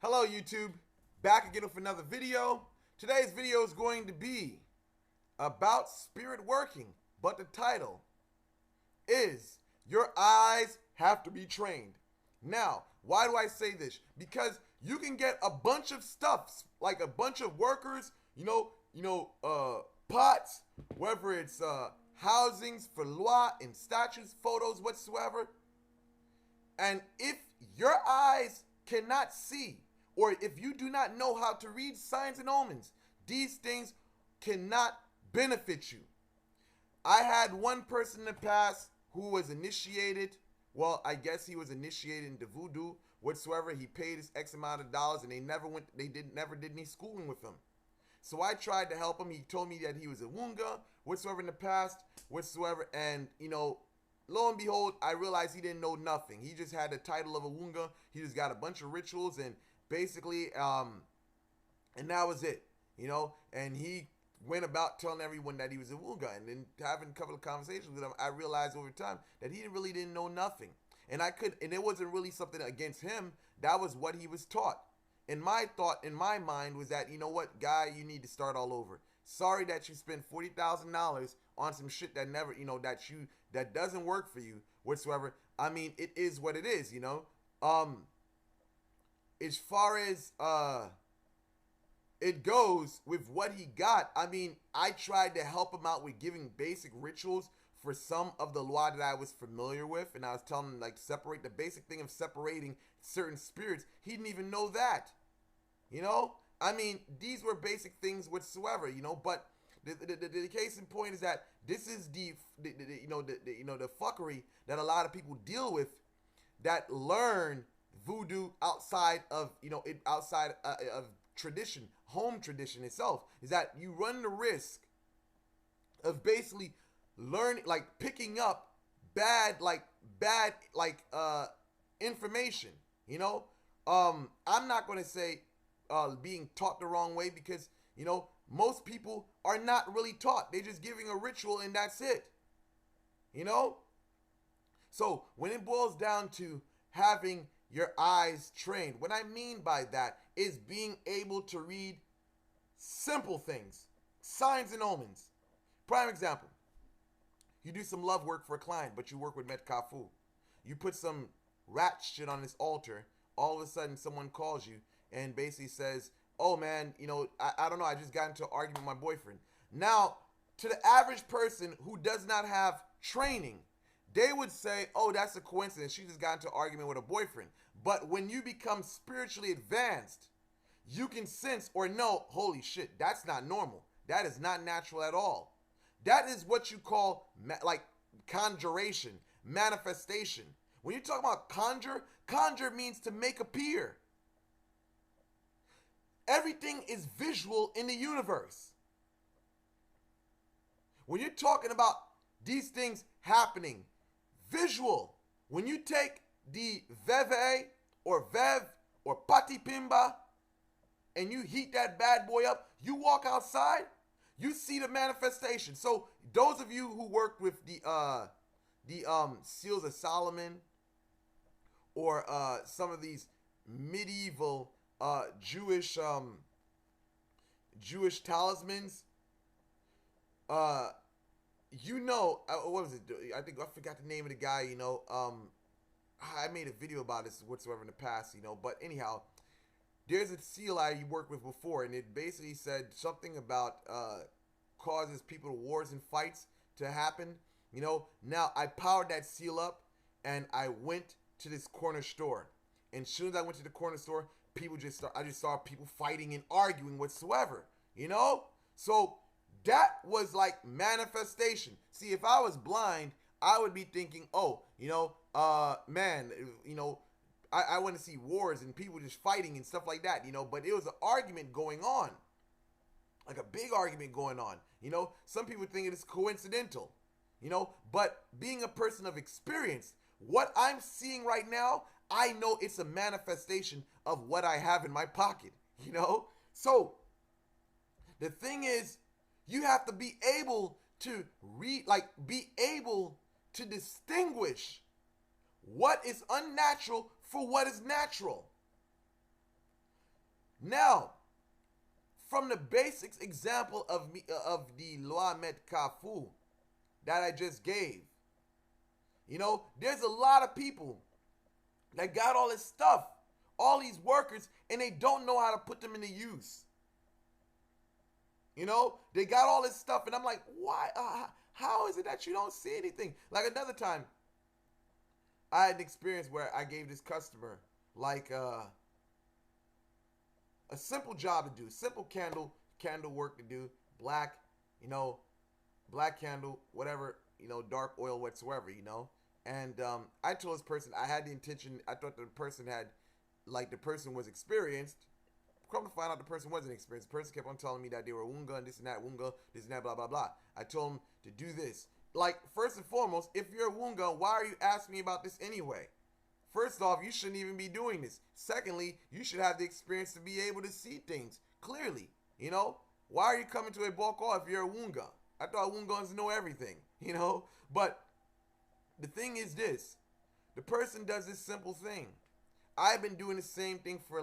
Hello YouTube, back again with another video. Today's video is going to be about spirit working, but the title is Your Eyes Have to Be Trained. Now, why do I say this? Because you can get a bunch of stuff, like a bunch of workers, pots, whether it's housings for loi and statues, photos, whatsoever. And if your eyes cannot see, or if you do not know how to read signs and omens, these things cannot benefit you. I had one person in the past who was initiated. Well, I guess he was initiated into voodoo whatsoever. He paid his X amount of dollars, and they never did any schooling with him. So I tried to help him. He told me that he was a Wunga whatsoever in the past whatsoever, and lo and behold, I realized he didn't know nothing. He just had the title of a Wunga. He just got a bunch of rituals and basically, and that was it, and he went about telling everyone that he was a Wunga, and then having a couple of conversations with him, I realized over time that he really didn't know nothing, and it wasn't really something against him. That was what he was taught. And my thought in my mind was that, you know what, guy, you need to start all over. Sorry that you spent $40,000 on some shit that never, that doesn't work for you whatsoever. I mean, it is what it is, As far as it goes with what he got, I mean, I tried to help him out with giving basic rituals for some of the loi that I was familiar with, and I was telling him, like, separate the basic thing of separating certain spirits. He didn't even know that, I mean, these were basic things whatsoever, but the case in point is that this is the fuckery that a lot of people deal with that learn voodoo outside of of tradition, home tradition itself, is that you run the risk of basically learning, like picking up bad information. I'm not going to say being taught the wrong way, because most people are not really taught. They're just giving a ritual and that's it. So when it boils down to having your eyes trained, what I mean by that is being able to read simple things, signs and omens. Prime example, you do some love work for a client, but you work with Methodical. You put some rat shit on this altar. All of a sudden someone calls you and basically says, oh man, I don't know, I just got into an argument with my boyfriend. Now, to the average person who does not have training, they would say, oh, that's a coincidence. She just got into an argument with a boyfriend. But when you become spiritually advanced, you can sense or know, holy shit, that's not normal. That is not natural at all. That is what you call conjuration, manifestation. When you talk about conjure means to make appear. Everything is visual in the universe. When you're talking about these things happening, visual. When you take the veve or vev or patipimba and you heat that bad boy up, you walk outside, you see the manifestation. So those of you who worked with the Seals of Solomon, or some of these medieval Jewish talismans, what was it? I think I forgot the name of the guy. I made a video about this whatsoever in the past. But anyhow, there's a seal I worked with before, and it basically said something about causes people to wars and fights to happen. Now I powered that seal up, and I went to this corner store, and as soon as I went to the corner store, I just saw people fighting and arguing whatsoever. So that was like manifestation. See, if I was blind, I would be thinking, oh, man, I want to see wars and people just fighting and stuff like that, but it was an argument going on, like a big argument going on. Some people think it is coincidental, but being a person of experience, what I'm seeing right now, I know it's a manifestation of what I have in my pocket, So the thing is, you have to be able to be able to distinguish what is unnatural for what is natural. Now, from the basics example of me of the loi Metcalfe that I just gave, there's a lot of people that got all this stuff, all these workers, and they don't know how to put them into use. They got all this stuff, and I'm like, why? How is it that you don't see anything? Like another time, I had an experience where I gave this customer like a simple job to do, simple candle work to do, black, black candle, whatever, dark oil whatsoever. And I told this person I had the intention. I thought the person was experienced. Come to find out, the person wasn't experienced. The person kept on telling me that they were Wunga and this and that, blah, blah, blah. I told them to do this. Like, first and foremost, if you're a Wunga, why are you asking me about this anyway? First off, you shouldn't even be doing this. Secondly, you should have the experience to be able to see things clearly. Why are you coming to a Bokor if you're a Wunga? I thought Wungans know everything, But the thing is this. The person does this simple thing. I've been doing the same thing for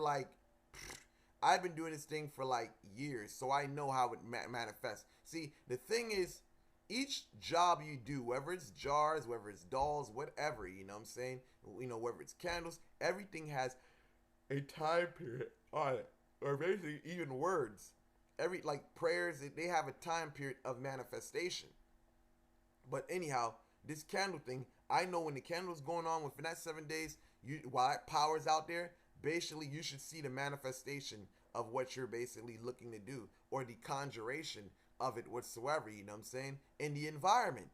years, so I know how it manifests. See, the thing is, each job you do, whether it's jars, whether it's dolls, whatever, what I'm saying, whether it's candles, everything has a time period on it, or basically even words. Prayers, they have a time period of manifestation. But anyhow, this candle thing, I know when the candle's going on within that 7 days, while that power's out there, basically you should see the manifestation of what you're basically looking to do, or the conjuration of it whatsoever, what I'm saying, in the environment.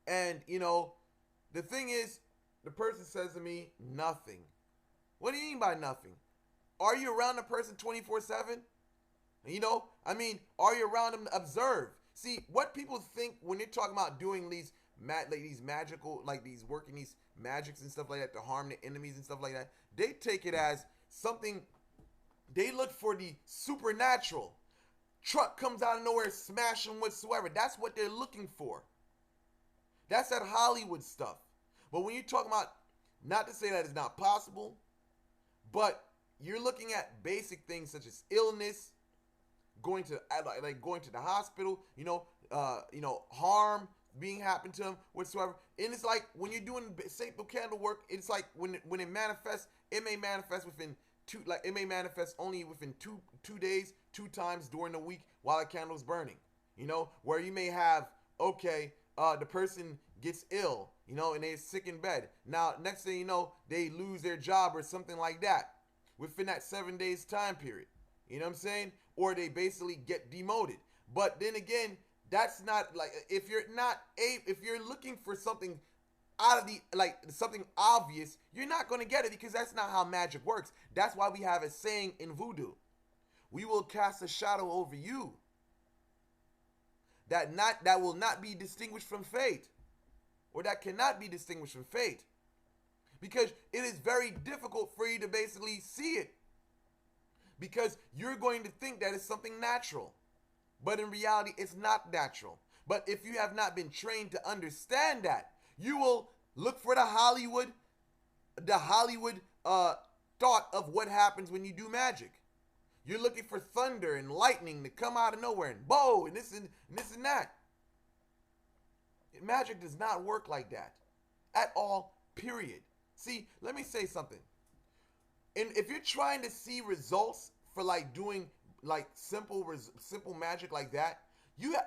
And, the thing is, the person says to me, nothing. What do you mean by nothing? Are you around the person 24/7? Are you around them to observe? See, what people think when they're talking about doing these magical, working these magics and stuff like that to harm the enemies and stuff like that, they take it as something. They look for the supernatural. Truck comes out of nowhere, smash them whatsoever. That's what they're looking for. That's that Hollywood stuff. But when you're talking about, not to say that it's not possible, but you're looking at basic things such as illness, going to the hospital, harm being happened to them whatsoever. And it's like when you're doing simple candle work, it's like when it manifests, it may manifest within only within two days, 2 times during the week while the candle's burning. Where you may have, the person gets ill, and they're sick in bed. Now, next thing you know, they lose their job or something like that within that 7 days time period. You know what I'm saying? Or they basically get demoted. But then again, that's not if you're looking for something out of something obvious, you're not going to get it, because that's not how magic works. That's why we have a saying in voodoo: we will cast a shadow over you that will not be distinguished from fate, or that cannot be distinguished from fate, because it is very difficult for you to basically see it, because you're going to think that it's something natural, but in reality it's not natural. But if you have not been trained to understand that, you will look for the Hollywood thought of what happens when you do magic. You're looking for thunder and lightning to come out of nowhere and bow and this and that. Magic does not work like that at all, period. See, let me say something. And if you're trying to see results for doing simple magic like that,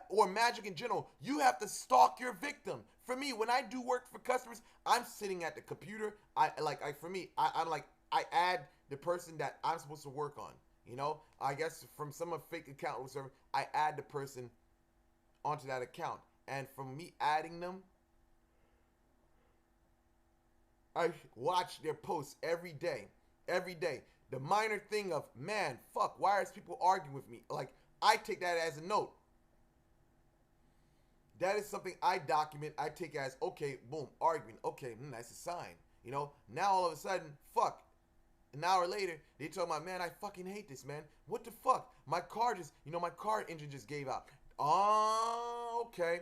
or magic in general, you have to stalk your victim. For me, when I do work for customers, I'm sitting at the computer. I add the person that I'm supposed to work on. I guess from some fake account or whatever, I add the person onto that account. And from me adding them, I watch their posts every day. Every day. The minor thing of, man, fuck, why is people arguing with me? I take that as a note. That is something I document. I take as, okay, boom, argument. Okay, that's a sign. Now all of a sudden, fuck. An hour later, they talk about, man, I fucking hate this, man. What the fuck? My car my car engine just gave out. Oh, okay.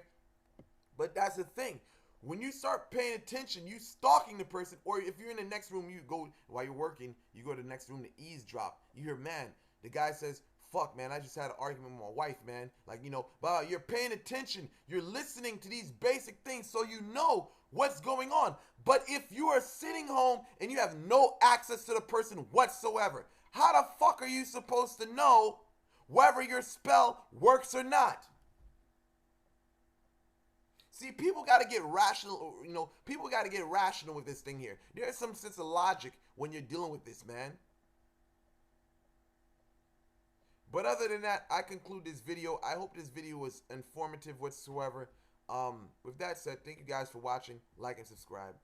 But that's the thing. When you start paying attention, you stalking the person, or if you're in the next room, you go while you're working, you go to the next room to eavesdrop. You hear, man, the guy says, fuck, man, I just had an argument with my wife, man. Like, you know, but you're paying attention. You're listening to these basic things so you know what's going on. But if you are sitting home and you have no access to the person whatsoever, how the fuck are you supposed to know whether your spell works or not? See, people got to get rational, you know, people got to get rational with this thing here. There's some sense of logic when you're dealing with this, man. But other than that, I conclude this video. I hope this video was informative whatsoever. With that said, thank you guys for watching. Like and subscribe.